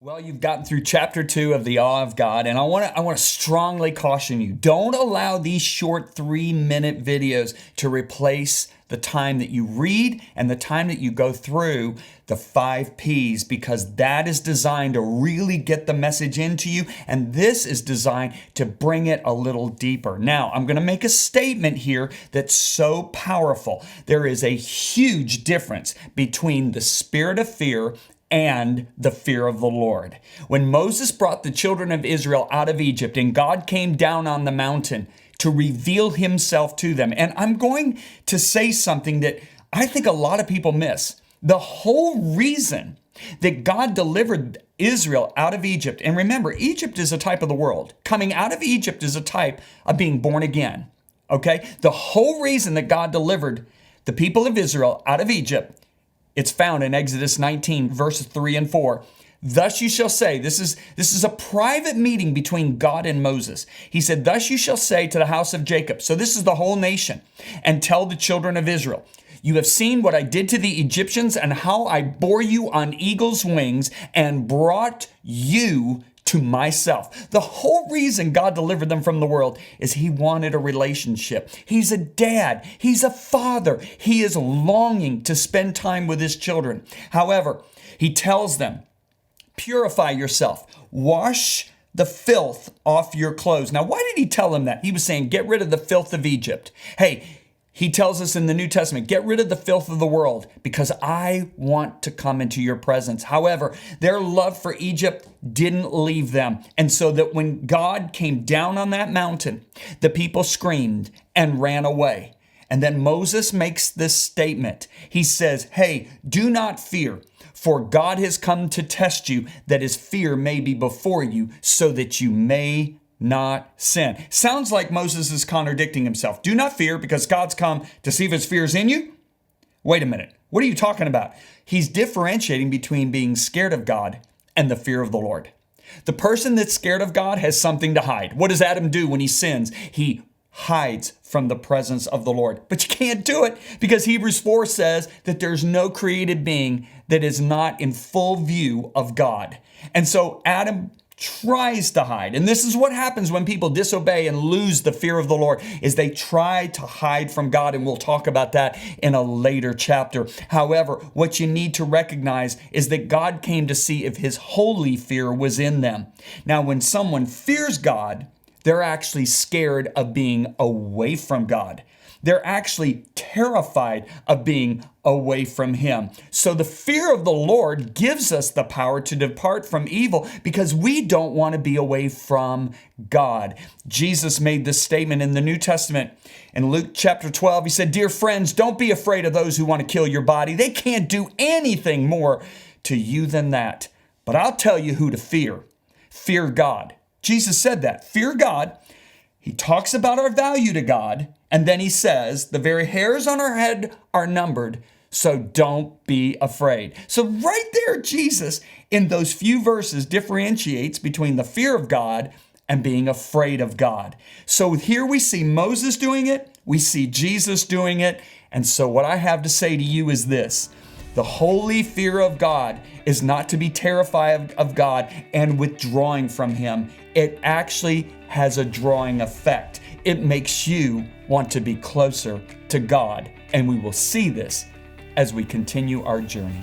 Well, you've gotten through chapter 2 of the awe of God, and I want to strongly caution you. Don't allow these short 3-minute videos to replace the time that you read and the time that you go through the 5 P's, because that is designed to really get the message into you, and this is designed to bring it a little deeper. Now, I'm going to make a statement here that's so powerful. There is a huge difference between the spirit of fear and the fear of the Lord. When Moses brought the children of Israel out of Egypt and God came down on the mountain to reveal himself to them, and I'm going to say something that I think a lot of people miss. The whole reason that God delivered Israel out of Egypt, and remember, Egypt is a type of the world. Coming out of Egypt is a type of being born again. Okay? The whole reason that God delivered the people of Israel out of Egypt, it's found in Exodus 19, verses 3 and 4. Thus you shall say, this is a private meeting between God and Moses. He said, thus you shall say to the house of Jacob. So this is the whole nation. And tell the children of Israel, you have seen what I did to the Egyptians and how I bore you on eagle's wings and brought you to myself. The whole reason God delivered them from the world is he wanted a relationship. He's a dad. He's a father. He is longing to spend time with his children. However, he tells them, purify yourself. Wash the filth off your clothes. Now, why did he tell them that? He was saying, get rid of the filth of Egypt. Hey, he tells us in the New Testament, get rid of the filth of the world because I want to come into your presence. However, their love for Egypt didn't leave them. And so that when God came down on that mountain, the people screamed and ran away. And then Moses makes this statement. He says, hey, do not fear, for God has come to test you, that his fear may be before you, so that you may not sin. Sounds like Moses is contradicting himself. Do not fear because God's come to see if his fear is in you. Wait a minute. What are you talking about? He's differentiating between being scared of God and the fear of the Lord. The person that's scared of God has something to hide. What does Adam do when he sins? He hides from the presence of the Lord. But you can't do it because Hebrews 4 says that there's no created being that is not in full view of God. And so Adam tries to hide. And this is what happens when people disobey and lose the fear of the Lord, is they try to hide from God. And we'll talk about that in a later chapter. However, what you need to recognize is that God came to see if his holy fear was in them. Now, when someone fears God, they're actually scared of being away from God. They're actually terrified of being away from him. So the fear of the Lord gives us the power to depart from evil because we don't want to be away from God. Jesus made this statement in the New Testament. In Luke chapter 12, he said, dear friends, don't be afraid of those who want to kill your body. They can't do anything more to you than that. But I'll tell you who to fear. Fear God. Jesus said that. Fear God. He talks about our value to God, and then he says, the very hairs on our head are numbered, so don't be afraid. So right there, Jesus, in those few verses, differentiates between the fear of God and being afraid of God. So here we see Moses doing it, we see Jesus doing it, and so what I have to say to you is this. The holy fear of God is not to be terrified of God and withdrawing from him. It actually has a drawing effect. It makes you want to be closer to God. And we will see this as we continue our journey.